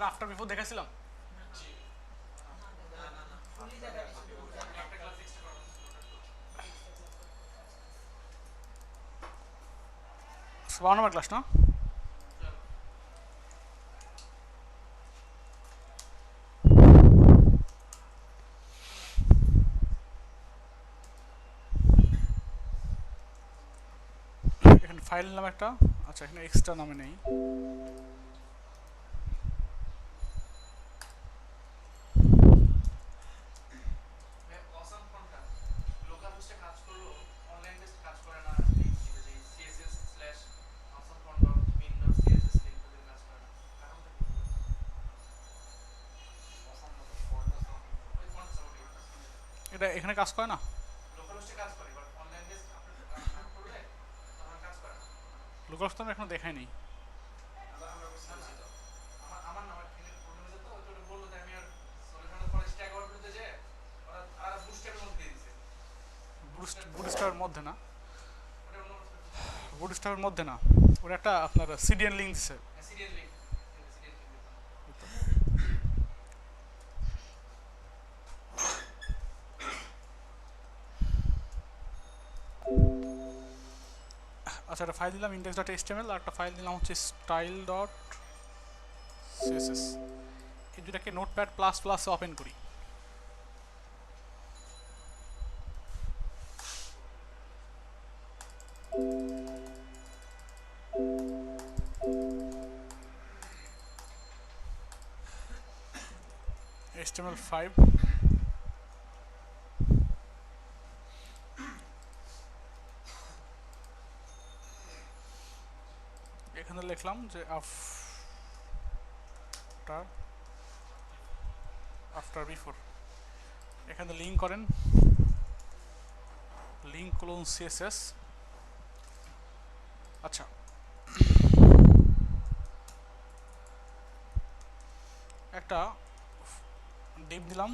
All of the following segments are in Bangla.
আপনাদের আফটার বিফোর দেখাছিলাম? বারো নম্বর ক্লাস না? এখানে ফাইল নাম একটা, আচ্ছা এখানে এক্সট্রা নামে নেই। এটা এখানে কাজ করে না? লোকাল হোস্ট এখনো দেখাই নেই। বুটস্ট্র্যাপের মধ্যে না, বুটস্ট্র্যাপের মধ্যে না, ওটা একটা আপনার সিডিএন লিঙ্ক দিছে। আচ্ছা একটা ফাইল দিলাম ইন্ডেক্স ডট এইচটিএমএল, আর একটা ফাইল দিলাম হচ্ছে স্টাইল ডট সিএসএস। এই দুটাকে নোটপ্যাড প্লাস প্লাসে ওপেন করি। HTML5 এখানে লিখলাম যে আফটার বিফোর, এখানে লিঙ্ক করেন, লিঙ্ক কোলন সিএসএস। আচ্ছা একটা ডিপ দিলাম,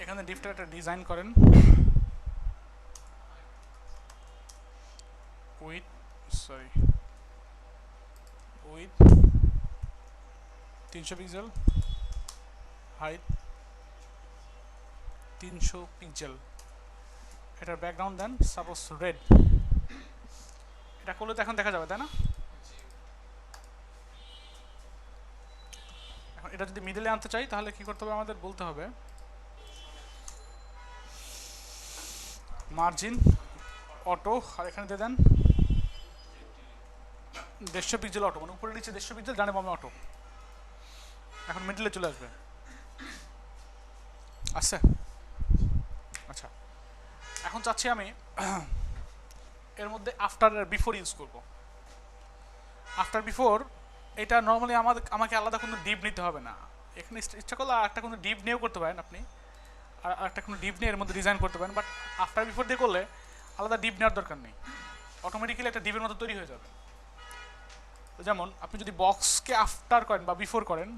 এখানে ডিপটা একটা ডিজাইন করেন with with 300 pixel, height 300 pixel, এটার ব্যাকগ্রাউন্ড দেন সাপোজ রেড। এটা করলে তো এখন দেখা যাবে তাই না? এখন এটা যদি মিডলে আনতে চাই তাহলে কি করতে হবে, আমাদের বলতে হবে মার্জিন অটো, আর এখানে দিয়ে দেন 150 পিক্সেল অটো, মানে উপরে নিচে 150 পিক্সেল, ডানে বামে অটো। এখন মিডলে চলে আসবে, আচ্ছা আচ্ছা এখন চাচ্ছি আমি এর মধ্যে আফটার আর বিফোর ইউজ করব। আফটার বিফোর এটা নর্মালি আমাকে আলাদা কোনো ডিপ নিতে হবে না, এখানে ইচ্ছা করলে একটা কোনো ডিপ নিয়েও করতে পারেন আপনি, আর একটা কোনো ডিপ নিয়ে এর মধ্যে ডিজাইন করতে পারেন, বাট আফটার বিফোর দিয়ে করলে আলাদা ডিপ নেওয়ার দরকার নেই, অটোমেটিক্যালি একটা ডিপের মতো তৈরি হয়ে যাবে। যেমন আপনি যদি বক্সকে আফটার করেন বা বিফোর করেন,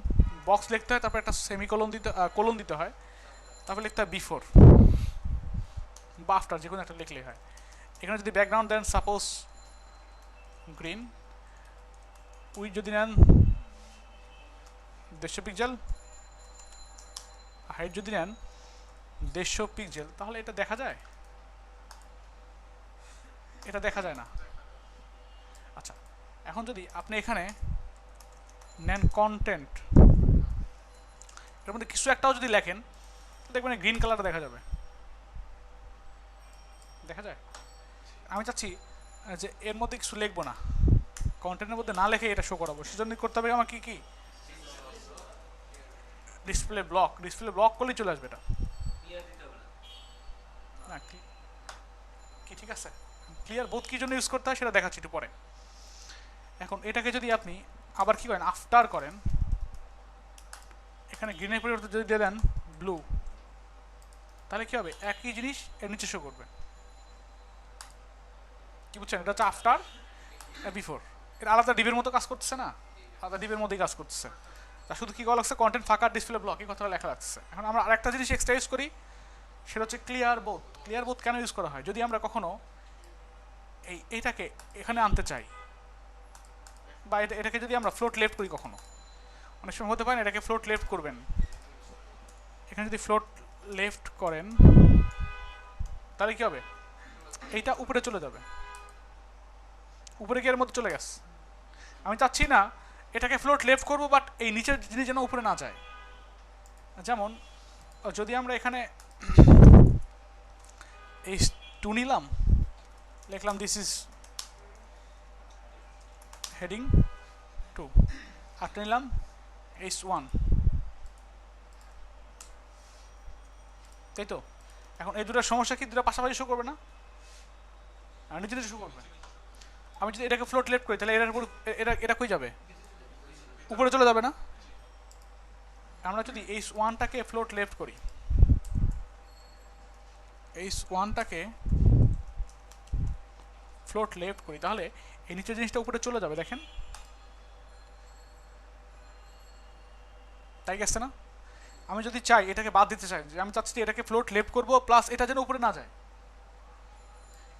বক্স লিখতে হয় তারপর একটা সেমিকোলন কোলন দিতে হয়, তারপর লিখতে হয় বিফোর বা আফটার, যে কোনো একটা লিখলেই হয়। এখানে যদি ব্যাকগ্রাউন্ড দেন সাপোজ গ্রিন, উইথ যদি নেন 150 পিক্সেল, হাইট যদি নেন 150 পিক্সেল, তাহলে এটা দেখা যায়? এটা দেখা যায় না। আচ্ছা এখন যদি আপনি এখানে নেন কন্টেন্ট, এর মধ্যে কিছু একটাও যদি লেখেন দেখবেন গ্রিন কালারটা দেখা যাবে, দেখা যায়? আমি চাচ্ছি যে এর মধ্যে কিছু লিখবো না, কন্টেন্টের মধ্যে না লিখে এটা শো করাবো, সেজন্য করতে হবে আমার কি ডিসপ্লে ব্লক করলেই চলে আসবে এটা। না কি ঠিক আছে, ক্লিয়ার বোথ কী জন্য ইউজ করতে হয় সেটা দেখাচ্ছি একটু পরে। এখন এটাকে যদি আপনি আবার কি করেন, আফটার করেন, এখানে গ্রিনের পরিবর্তে যদি দিয়ে দেন ব্লু, তাহলে কি হবে, একই জিনিস এর নিচে শো করবে। কি বুঝছেন? এটা হচ্ছে আফটার বিফোর, এটা আলাদা ডিবের মতো কাজ করতেছে না, আলাদা ডিবের মধ্যেই কাজ করতেছে। তা শুধু কি করা লাগছে, কন্টেন্ট ফাঁকা ডিসপ্লে ব্লক, এই কথাটা লেখা লাগছে। এখন আমরা আরেকটা জিনিস এক্সট্রা ইউজ করি, সেটা হচ্ছে ক্লিয়ার বোথ কেন ইউজ করা হয়, যদি আমরা কখনো এইটাকে এখানে আনতে চাই, বা এটাকে যদি আমরা ফ্লোট লেফট করি, কখনো অনেক সময় হতে পারে এটাকে ফ্লোট লেফট করবেন, এখানে যদি ফ্লোট লেফট করেন তাহলে কি হবে, এইটা উপরে চলে যাবে, উপরে গিয়ে এর মধ্যে চলে গেছে। আমি চাচ্ছি না এটাকে ফ্লোট লেফট করবো, বাট এই নিচের জিনিস যেন উপরে না যায়। যেমন যদি আমরা এখানে এই 2 নিলাম, লিখলাম দিস ইজ হেডিং 2, আর নিলাম H1, তাই তো? এখন এই দুটোর সমস্যা কি, দুটো পাশাপাশি শো করবে না, আর নিচে নিচে শো করবে। আমি যদি এটাকে ফ্লোট লেফট করি তাহলে এটার উপর এটা কই যাবে, উপরে চলে যাবে না? আমরা যদি H1টাকে ফ্লোট লেফট করি, H1টাকে ফ্লোট লেফট করি, তাহলে এই নিচের জিনিসটা উপরে চলে যাবে, দেখেন তাই গেছে না? আমি যদি চাই এটাকে বাদ দিতে চাই, যে আমি চাচ্ছি এটাকে ফ্লোট লেফট করবো প্লাস এটা যেন উপরে না যায়,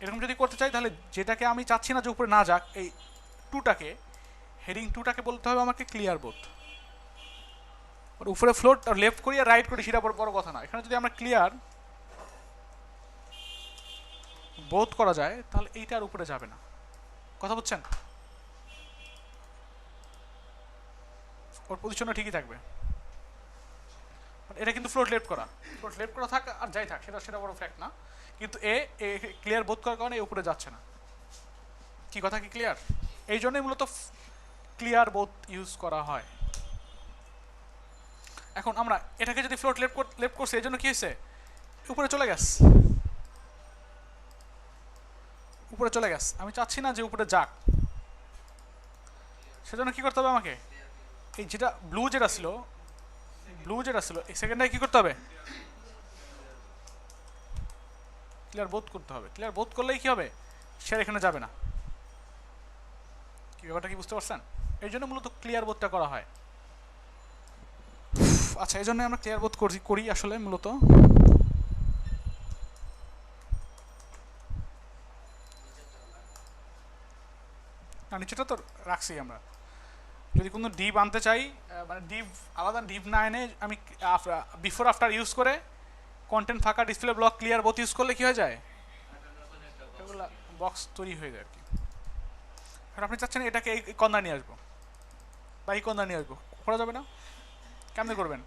এরকম যদি করতে চাই তাহলে যেটাকে আমি চাচ্ছি না যে উপরে না যাক, এই 2টাকে, হেডিং 2টাকে বলতে হবে আমাকে ক্লিয়ার বোথ। উপরে ফ্লোট আর লেফট করি আর রাইট করি সেটা বড় কথা না, এখানে যদি আমরা ক্লিয়ার বোথ করা যায় তাহলে এইটার উপরে যাবে না। কথা বুঝছেন? ওর পজিশনটা ঠিকই থাকবে, এটা কিন্তু ফ্লোট লেফট করা থাক আর যাই থাক, সেটা বড় ফ্যাক্ট না, কিন্তু এ ক্লিয়ার বোধ করার কারণে উপরে যাচ্ছে না। কি কথা কি ক্লিয়ার? এই জন্যই মূলত ক্লিয়ার বোধ ইউজ করা হয়। এখন আমরা এটাকে যদি ফ্লোট লেফট করছি, এই জন্য কি হয়েছে, উপরে চলে গেছে, উপরে চলে গেছে। আমি চাচ্ছি না যে উপরে যাক, সেজন্য কি করতে হবে আমাকে, এই যেটা ব্লু যেটা ছিল এই সেকেন্ডটাকে কি করতে হবে, ক্লিয়ার বোধ করতে হবে। ক্লিয়ার বোধ করলেই কি হবে, সে এখানে যাবে না। কি ব্যাপারটা কি বুঝতে পারছেন? এই জন্য মূলত ক্লিয়ার বোধটা করা হয়। আচ্ছা, এই জন্য আমরা ক্লিয়ার বোধ করি আসলে মূলত। না, নিচেটা তো রাখছি আমরা। যদি কোনো ডিপ আনতে চাই, মানে ডিপ আলাদা ডিপ না এনে আমি বিফোর আফটার ইউজ করে কন্টেন্ট ফাঁকা display block clear both use করলে কি হয়ে যায়, এগুলো বক্স তৈরি হয়ে যায় আর কি। আর আপনি চাচ্ছেন এটাকে এই কর্নার নিয়ে আসবো বা এই কর্নার নিয়ে আসবো, করা যাবে না। কেমনে করবেন,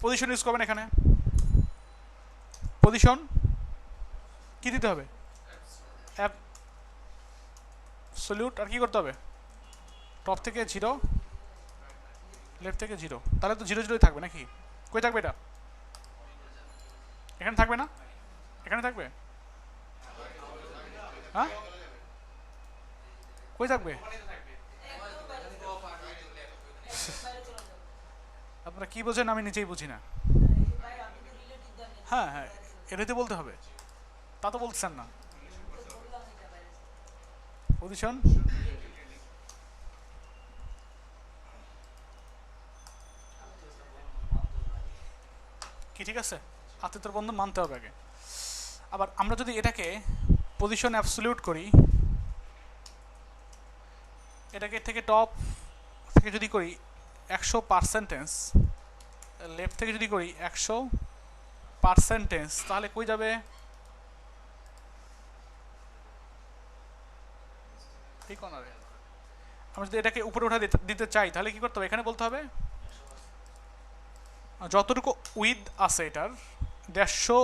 পজিশন ইউজ করবেন, এখানে পজিশন কি দিতে হবে, অ্যাবসলিউট, আর কি করতে হবে, টপ থেকে 0, লেফট থেকে 0, তাহলে তো 0 0ই থাকবে নাকি? কই থাকবে এটা, এখানে থাকবে না, এখানে থাকবে, হ্যাঁ কই থাকবে? আপনারা কি বোঝেন আমি নিজেই বুঝি না। হ্যাঁ হ্যাঁ, এটাতে বলতে হবে, তা তো বলছেন না। পজিশন কি ঠিক আছে, আত্মীয়তার বন্ধন মানতে হবে আগে। আবার আমরা যদি এটাকে পজিশন অ্যাবসলিউট করি, এটাকে থেকে টপ থেকে যদি করি 100%, লেফট থেকে যদি করি 100%, তাহলে কই যাবে, এই কর্নারে। আমরা যদি এটাকে উপরে উঠা দিতে চাই তাহলে কি করতে হবে, এখানে বলতে হবে যতটুকু উইথ আছে এটার 150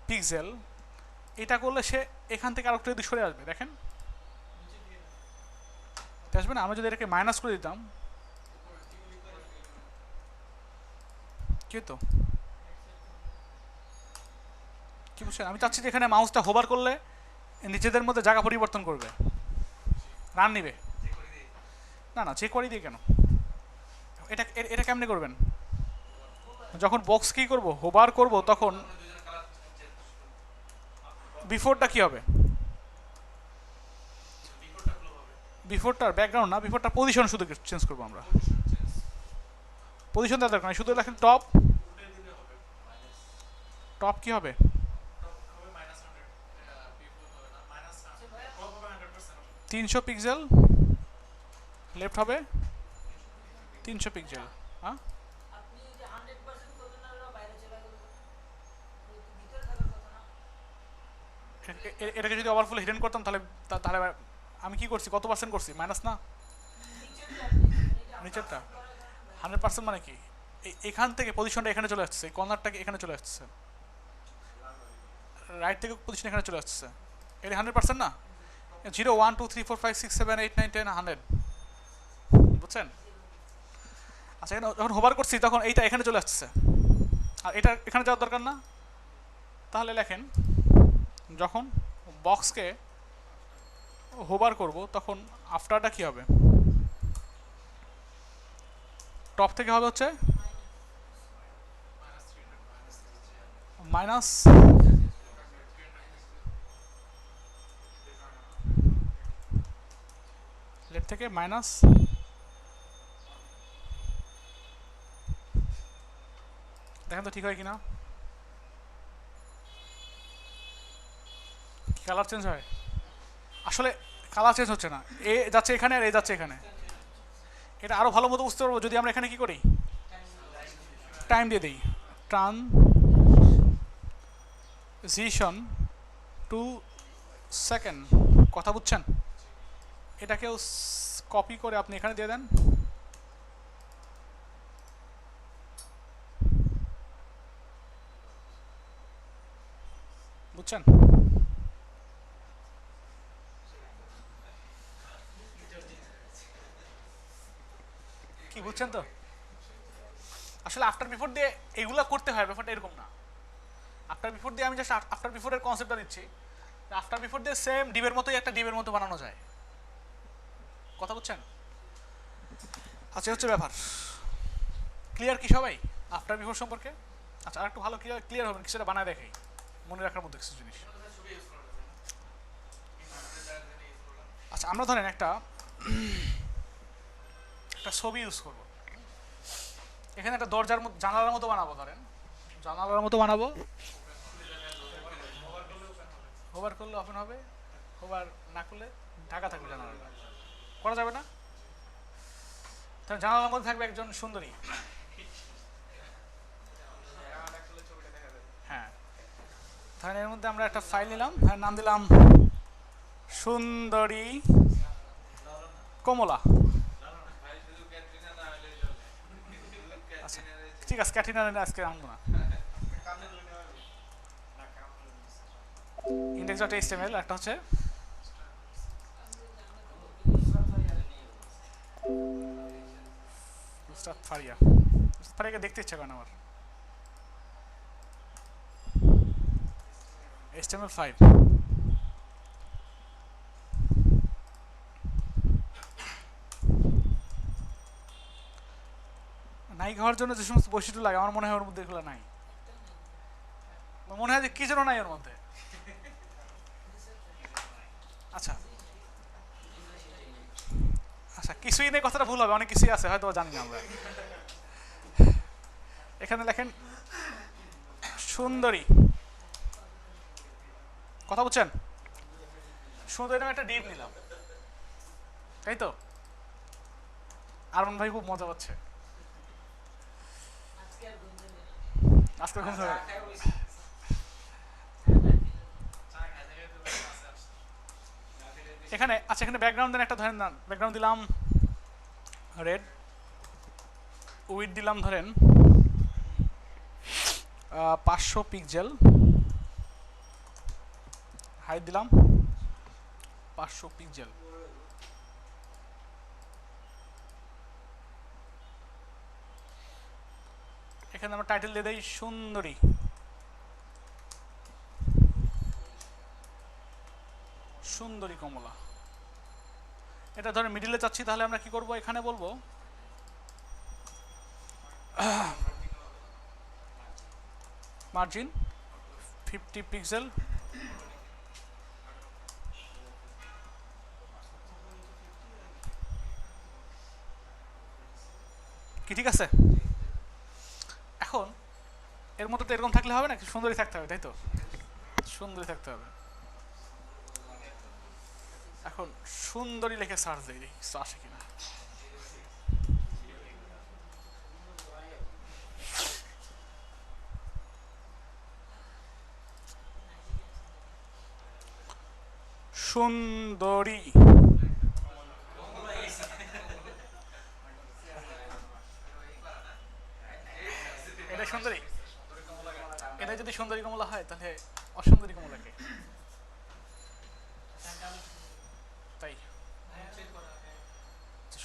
পিক্সেল, এটা করলে সে এখান থেকে আরেকটু যদি সরে আসবে, দেখেন আসবে না। আমরা যদি এটাকে মাইনাস করে দিতাম, কি তো কি বুঝছেন? আমি চাচ্ছি যে এখানে মাউসটা হোভার করলে নিজেদের মধ্যে জায়গা পরিবর্তন করবে, রান নিবে। না না, চেক করে দিয়ে কেন, এটা এটা কেমনে করবেন, যখন বক্স কি করব, হোভার করব, তখন বিফোরটা কি হবে, বিফোরটার ব্যাকগ্রাউন্ড না, বিফোরটার পজিশন শুধু চেঞ্জ করবো আমরা। পজিশন দেওয়ার দরকার নাই, শুধু লেখেন টপ, টপ কি হবে, 300 পিক্সেল লেফট হবে 300 পিক্সেল। হ্যাঁ, এটাকে যদি ওভারফ্লো হিডেন করতাম তাহলে তাহলে আমি কি করছি, কত পার্সেন্ট করছি, মাইনাস না নিচেরটা 100% মানে কি এখান থেকে পজিশনটা এখানে চলে আসছে, কর্নারটাকে এখানে চলে আসছে, রাইট থেকে পজিশন এখানে চলে আসছে, এটা 100% না। 0 1 2 3 4 5 6 7 8 9 10 100, বুঝছেন? আচ্ছা, এখানে যখন হোভার করছি তখন এইটা এখানে চলে আসছে, আর এটা এখানে যাওয়ার দরকার না। তাহলে লেখেন যখন বক্সকে হোভার করব তখন আফটারটা কি হবে, টপ থেকে হবে হচ্ছে মাইনাস, লেফট থেকে মাইনাস, দেখেন তো ঠিক হয় কিনা, কালার চেঞ্জ হয়? আসলে কালার চেঞ্জ হচ্ছে না, এ যাচ্ছে এখানে আর এ যাচ্ছে এখানে। এটা আরো ভালো মতো বুঝতে পারবো যদি আমরা এখানে কি করি, টাইম দিয়ে দিই, ট্রানজিশন 2 সেকেন্ড, কথা বুঝছেন? এটাকেও কপি করে আপনি এখানে দিয়ে দেন, বুঝছেন? কি বুঝছেন তো? আসলে আফটার বিফোর দিয়ে এগুলো করতে হয়, ব্যাপারটা এরকম না। আফটার বিফোর দিয়ে আমি জাস্ট আফটার বিফোরের কনসেপ্টটা দিচ্ছি, আফটার বিফোর দিয়ে সেম ডিবের মতোই একটা ডিবের মতো বানানো যায়, কথা বুঝছেন? আচ্ছা, হচ্ছে ব্যাপার। ক্লিয়ার কি সবাই আফটার বিফোর সম্পর্কে? আচ্ছা, আর একটু ভালো ক্লিয়ার হবেন, কিছুটা বানায় দেখাই, মনে রাখার মতো কিছু জিনিস। আচ্ছা, আমরা ধরেন একটা ছবি ইউজ করব, এখানে একটা দরজার মতো জানালার মতো বানাবো, ধরেন জানালার মতো বানাবো, হোভার করলে ওপেন হবে, হোভার না করলে ঢাকা থাকবে জানালাটা, করা যাবে না? তাহলে জানালার মধ্যে থাকবে একজন সুন্দরী, হ্যাঁ, ধরেন এর মধ্যে আমরা একটা ফাইল নিলাম, নাম দিলাম সুন্দরী কমলা। আচ্ছা ঠিক আছে, ক্যাটরিনা আজকে আনবো না। index.html একটা হচ্ছে ফারিয়া, ফারিয়াকে দেখতে ইচ্ছা করে না আমার। HTML5 নায়িকা হওয়ার জন্য যে সমস্ত বৈশিষ্ট্য লাগে আমার মনে হয় ওর মধ্যে এগুলো নাই, মনে হয় যে কি যেন নাই ওর মধ্যে। আচ্ছা আচ্ছা, কিছুই নেই কথাটা ভুল হবে, অনেক কিছুই আছে হয়তো জানি না আমরা। এখানে লেখেন সুন্দরী, কথা বুঝছেন? সুন্দরী নামে একটা ডিপ নিলাম, তাই তো? আরমান ভাই খুব মজা পাচ্ছে আজকে। এখানে আচ্ছা, এখানে ব্যাকগ্রাউন্ড দেন একটা, ধরেন ব্যাকগ্রাউন্ড দিলাম রেড, উইথ দিলাম ধরেন 500 পিক্সেল, হাইট দিলাম 500 পিক্সেল। এখানে আমরা টাইটেল দিয়ে দেই সুন্দরী, সুন্দরী কমলা। এটা ধরেন মিডিলে চাচ্ছি, তাহলে আমরা কি করব, এখানে বলবো মার্জিন 50 পিক্সেল, কি ঠিক আছে? এখন এর মতো তো এরকম থাকলে হবে না, সুন্দরী থাকতে হবে, তাই তো? সুন্দরী থাকতে হবে। এখন সুন্দরী লিখে সার্চ দিই, কিছু আসে কিনা। সুন্দরী। এটা সুন্দরী, এটা যদি সুন্দরী কমলা হয় তাহলে অসুন্দরী কমলাকে তাই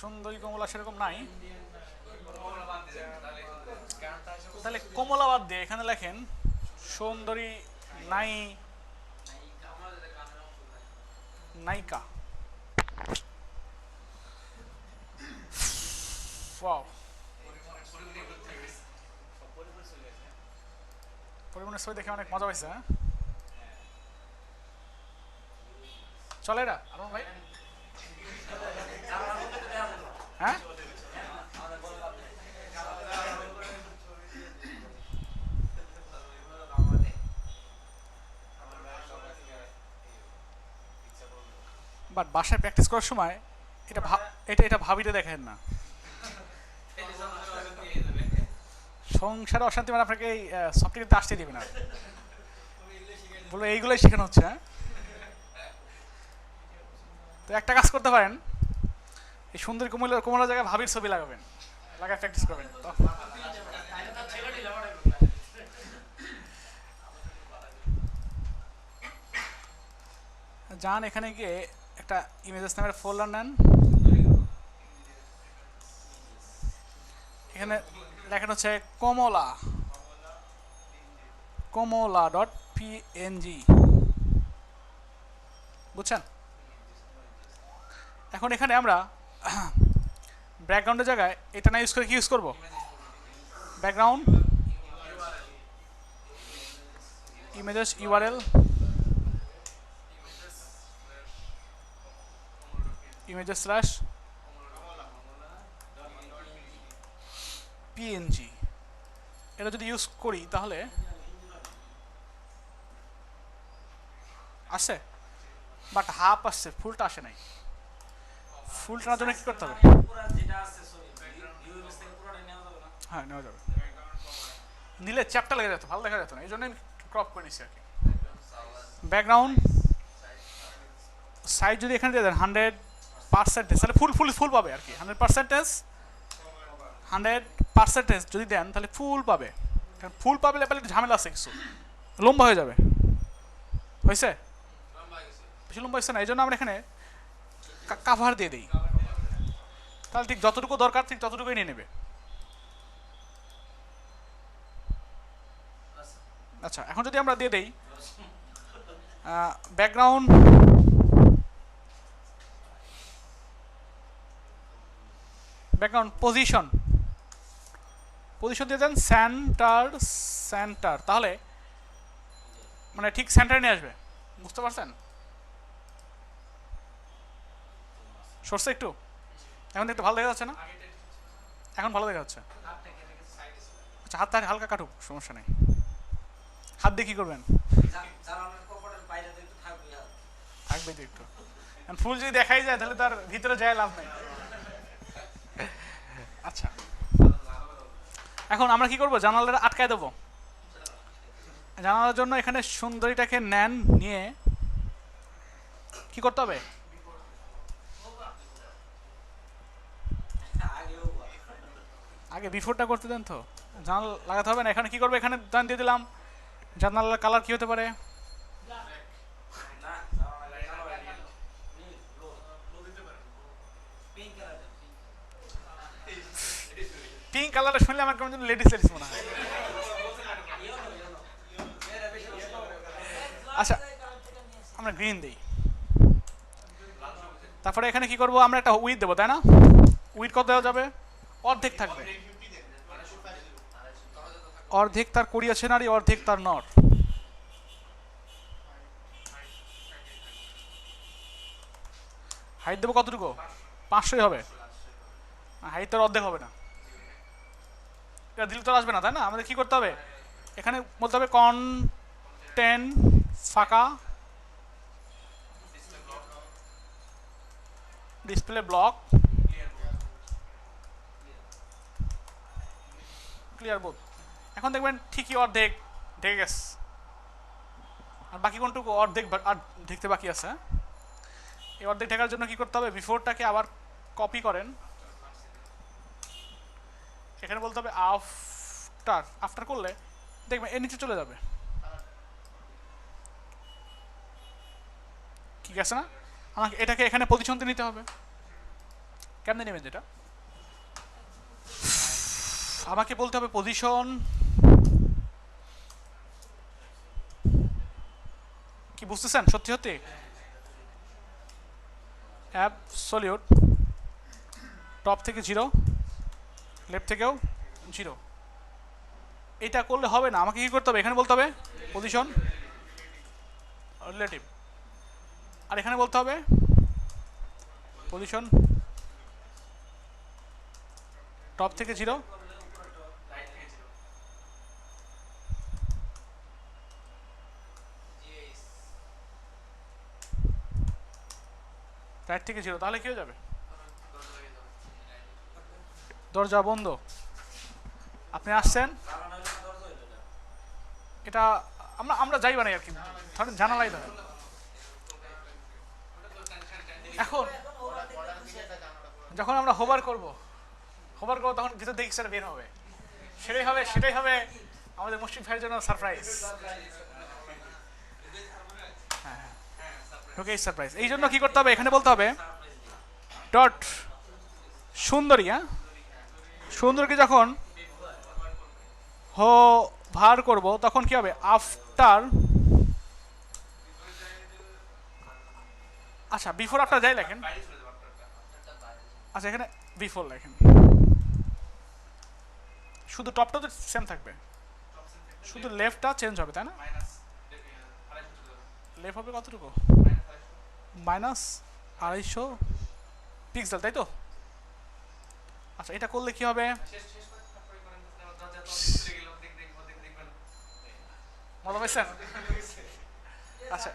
সুন্দরী কমলা সেরকম নাই, তাহলে কমলা বাদ দিয়ে এখানে লেখেন সুন্দরী নাই নায়িকা। ওয়াও, পরিবহনের ছবি দেখে অনেক মজা পাইছে। হ্যাঁ চলে এটা আরমান ভাই। হ্যাঁ বাট বাসায় প্র্যাকটিস করার সময় এটা এটা এটা ভাবিতে দেখেন না। সংসারে অশান্তি মানে আপনাকে এই সফটওয়্যারতে আসতে দিবে না, বলে এইগুলোই শেখানো হচ্ছে। হ্যাঁ তো একটা কাজ করতে পারেন, এই সুন্দরী কমলার কমলার জায়গায় ভাবির ছবি লাগাবেন, লাগায় প্র্যাকটিস করবেন। তো যান এখানে গিয়ে একটা ইমেজেস নামের ফোল্ডার নেন, এখানে লেখানো হচ্ছে কমলা, কমলা ডট পিএনজি, বুঝছেন? এখন এখানে আমরা ব্যাকগ্রাউন্ডের জায়গায় এটা না ইউজ করে কি ইউজ করব? Background images URL images slash PNG, এটা যদি ইউজ করি তাহলে আসে, বাট হাফ আসছে, ফুলটা আসে নাই। ফুলটা আনার জন্য কি করতে হবে? হ্যাঁ নেওয়া যাবে, নিলে চ্যাপটা লেগে যেত, ভালো দেখা যেত না, এই জন্য ক্রপ করে নিচ্ছি আর কি। ব্যাকগ্রাউন্ড সাইজ যদি এখানে দিয়ে দেন 100%, তাহলে ফুল ফুল ফুল পাবে আর কি। 100% যদি দেন তাহলে ফুল পাবে, কারণ ফুল পাবে লেপালে একটু ঝামেলা আছে, কিছু লম্বা হয়ে যাবে। হয়েছে? বেশি লম্বা হয়েছে না, এই জন্য আমরা এখানে কাভার দিয়ে দিই, তাহলে ঠিক যতটুকু দরকার ঠিক ততটুকুই নিয়ে নেবে। আচ্ছা এখন যদি আমরা দিয়ে দেই ব্যাকগ্রাউন্ড ব্যাকগ্রাউন্ড পজিশন দিয়ে দেন সেন্টার, তাহলে মানে ঠিক সেন্টারে নিয়ে আসবে, বুঝতে পারছেন? সরষে একটু এখন দেখতে ভালো দেখা যাচ্ছে না? এখন ভালো দেখা যাচ্ছে। আচ্ছা হাতটা হালকা কাটুক, সমস্যা নেই। হাত দিয়ে কি করবেন? থাকবে তো একটু, ফুল যদি দেখাই যায় তাহলে তার ভিতরে যায় লাভ নাই। আচ্ছা এখন আমরা কি করব? জানালাটা আটকায় দেবো। জানালার জন্য এখানে সুন্দরীটাকে নেন, নিয়ে কি করতে হবে? আগে বিফোরটা করতে দেন তো, জানালা লাগাতে হবে না। এখানে কি করবে? এখানে দান দিয়ে দিলাম, জানালার কালার কি হতে পারে? পিঙ্ক কালারটা শুনলে আমার কেমন যেন লেডিস মনে হয়। আচ্ছা আমরা গ্রিন দিই, তারপরে এখানে কি করব? আমরা একটা উইথ দেবো, তাই না? উইথ কত দেওয়া যাবে? অর্ধেক থাকবে, অর্ধেক তার কোরিয়াছে নারী, অর্ধেক তার নর। হাইট দেবো কতটুকু? 500 হবে, হাইট তার অর্ধেক হবে না, এটা দিলে তো আসবে না, তাই না? আমাদের কি করতে হবে? এখানে বলতে হবে কন্টেন্ট ফাঁকা ডিসপ্লে ব্লক ক্লিয়ার বোথ। এখন দেখবেন ঠিকই অর্ধেক ঢেকে গেছে, আর বাকি কোনটুকু অর্ধেক আর দেখতে বাকি আছে। এই অর্ধেক ঢাকার জন্য কি করতে হবে, বিফোরটাকে আবার কপি করেন, এখানে বলতে হবে আফটার। আফটার করলে দেখবেন এর নিচে চলে যাবে, ঠিক আছে না? আমাকে এটাকে এখানে পজিশনতে নিতে হবে। কেমনে নেবেন যেটা, আমাকে বলতে হবে পজিশন, কি বুঝতেছেন সত্যি সত্যি? অ্যাবসলিউট টপ থেকে 0, লেফট থেকেও 0। এটা করলে হবে না, আমাকে কি করতে হবে, এখানে বলতে হবে পজিশন রিলেটিভ, আর এখানে বলতে হবে পজিশন টপ থেকে 0, রাইট থেকে 0। তাহলে কি হয়ে যাবে, দরজা বন্ধ। আপনি আসছেন, এটা আমরা যাইবা না আর কি, ধরেন জানালাই ধরেন। এখন যখন আমরা হোভার করব তখন ভিতর দেখি সেটা বের হবে, সেটাই হবে আমাদের মুশফিক ভাইয়ের জন্য সারপ্রাইজ। হ্যাঁ ওকে, সারপ্রাইজ। এই জন্য কি করতে হবে, এখানে বলতে হবে ডট সুন্দরী। হ্যাঁ, সুন্দরকে যখন ভার করব তখন কি হবে, আফটার, আচ্ছা বিফোর আফটার যাই লেখেন, আচ্ছা এখানে বিফোর লেখেন, শুধু টপটা তো সেম থাকবে, শুধু লেফটটা চেঞ্জ হবে, তাই না? লেফট হবে কতটুকু, -250 পিক্সেল, তাই তো? আচ্ছা এটা করলে কি হবে, মজা পাইছেন? আচ্ছা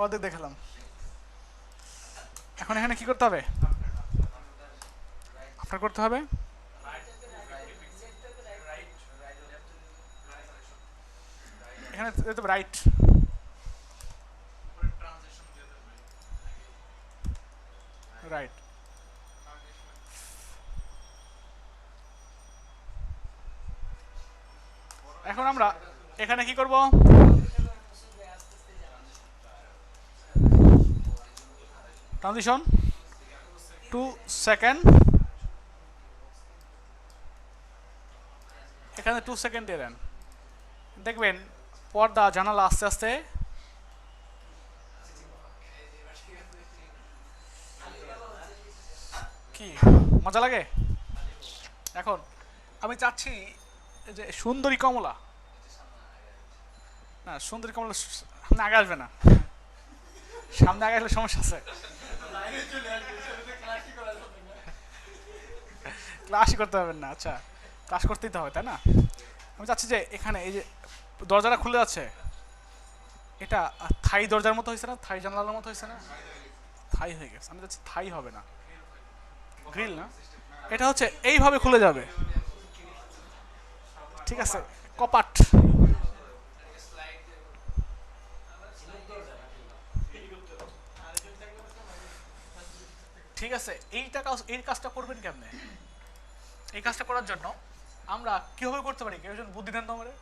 অর্ধেক দেখালাম। এখন এখানে কি করতে হবে, আপনার করতে হবে এখানে রাইট, রাইট। এখন আমরা এখানে কি করব, ট্রানজিশন 2 সেকেন্ড, এখানে 2 সেকেন্ড দিয়ে দেন, দেখবেন পর্দা জানালা আস্তে আস্তে কি মজা লাগে। এখন আমি চাচ্ছি যে সুন্দরী কমলা, না সুন্দরী কমলা সামনে আগে আসবে না, সামনে আগে আসলে সমস্যা আছে, ক্লাসই করতে পারবেন না। আচ্ছা ক্লাস করতেই তো হবে, তাই না? আমি চাচ্ছি যে এখানে এই যে দরজাটা খুলে যাচ্ছে, এটা থাই দরজার মতো হয়েছে না, থাই জানালার মতো হয়েছে না, থাই হয়ে গেছে। আমি চাচ্ছি থাই হবে না, গ্রিল না, এটা হচ্ছে এইভাবে খুলে যাবে, ঠিক আছে? কপাট, ঠিক আছে? এই কাজটা করবেন কেমনে? এই কাজটা করার জন্য আমরা কিভাবে করতে পারি, কেউ একজন বুদ্ধি দেন তো আমাদের।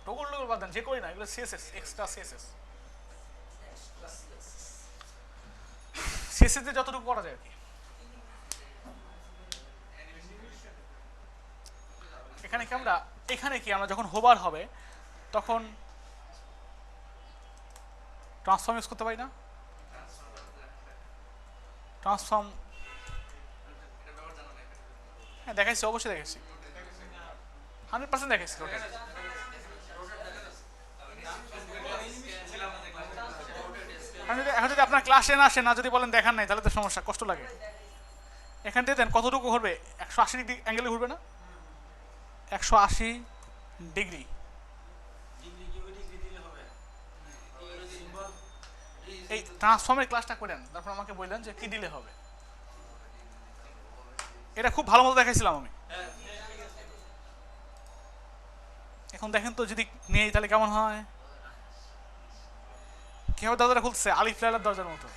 টগল টগল বাদ দেন, যে করি না এগুলো সিএসএস, এক্সট্রা সিএসএস, সিএসএস দিয়ে যতটুকু করা যায় আর কি। এখানে কি আমরা যখন হোভার হবে তখন ট্রান্সফর্ম ইউজ করতে পারি না? ট্রান্সফর্ম, হ্যাঁ দেখাইছি, অবশ্যই দেখাইছি, 100% দেখাইছি। এখন যদি আপনার ক্লাসে না আসে, না যদি বলেন দেখান নাই, তাহলে তো সমস্যা, কষ্ট লাগে। এখান থেকে দেন কতটুকু ঘুরবে, 180 ডিগ্রি অ্যাঙ্গেলে ঘুরবে না, 180 ডিগ্রি। এই ট্রান্সফর্মের ক্লাসটা করেন, তারপর আমাকে বললেন যে কি দিলে হবে। এটা খুব ভালো মতো দেখাইছিলাম আমি। এখন দেখেন তো যদি নেই তাহলে কেমন হয়? কিভাবে দরজাটা খুলছে? আলিফ লাইলার দরজার মতো।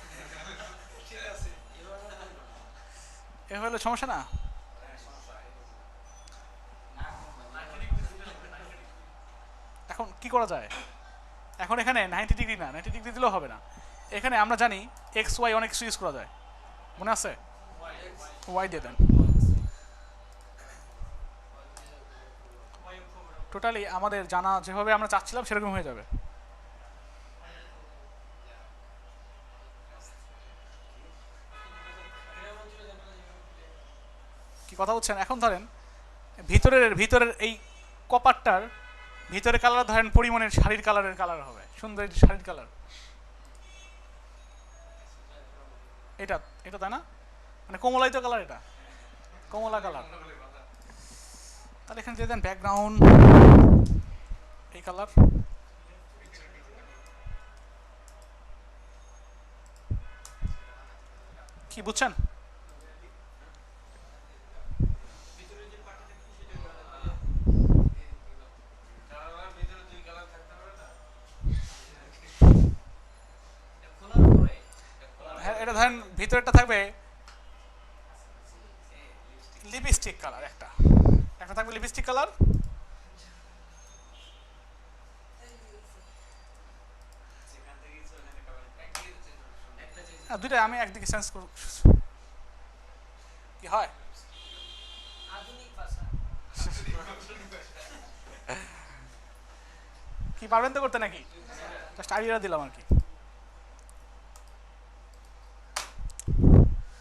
এ হলে সমস্যা না। এখন কি করা যায়? এখন এখানে 90 ডিগ্রি না, 90 ডিগ্রি দিলেও হবে না। এখানে আমরা জানি এক্স ওয়াই অনেক কিছু ইউজ করা যায়, মনে আছে? ওয়াই দিয়ে দেন। টোটালি আমাদের জানা যেভাবে আমরা চাচ্ছিলাম সেরকম হয়ে যাবে। কি কথা বলছেন? এখন ধরেন ভিতরের ভিতরের এই কপারটার ভিতরে কালার ধরেন পরিমাণের শাড়ির কালারের কালার হবে, সুন্দর শাড়ির কালার। এটা এটা তাই না? মানে কমলাই তো কালার, এটা কমলা কালার। তাহলে এখানে দিয়ে দেন ব্যাকগ্রাউন্ড এই কালার। কি বুঝছেন? হ্যাঁ, এটা ধরেন ভিতরেরটা থাকবে লিপস্টিক কালার, একটা একটা থাকবে লিপস্টিক কালার। দুইটা আমি একদিকে চেঞ্জ করব, কি হয়? কি পারবেন তো করতে নাকি? জাস্ট আইডিয়া দিলাম আর কি।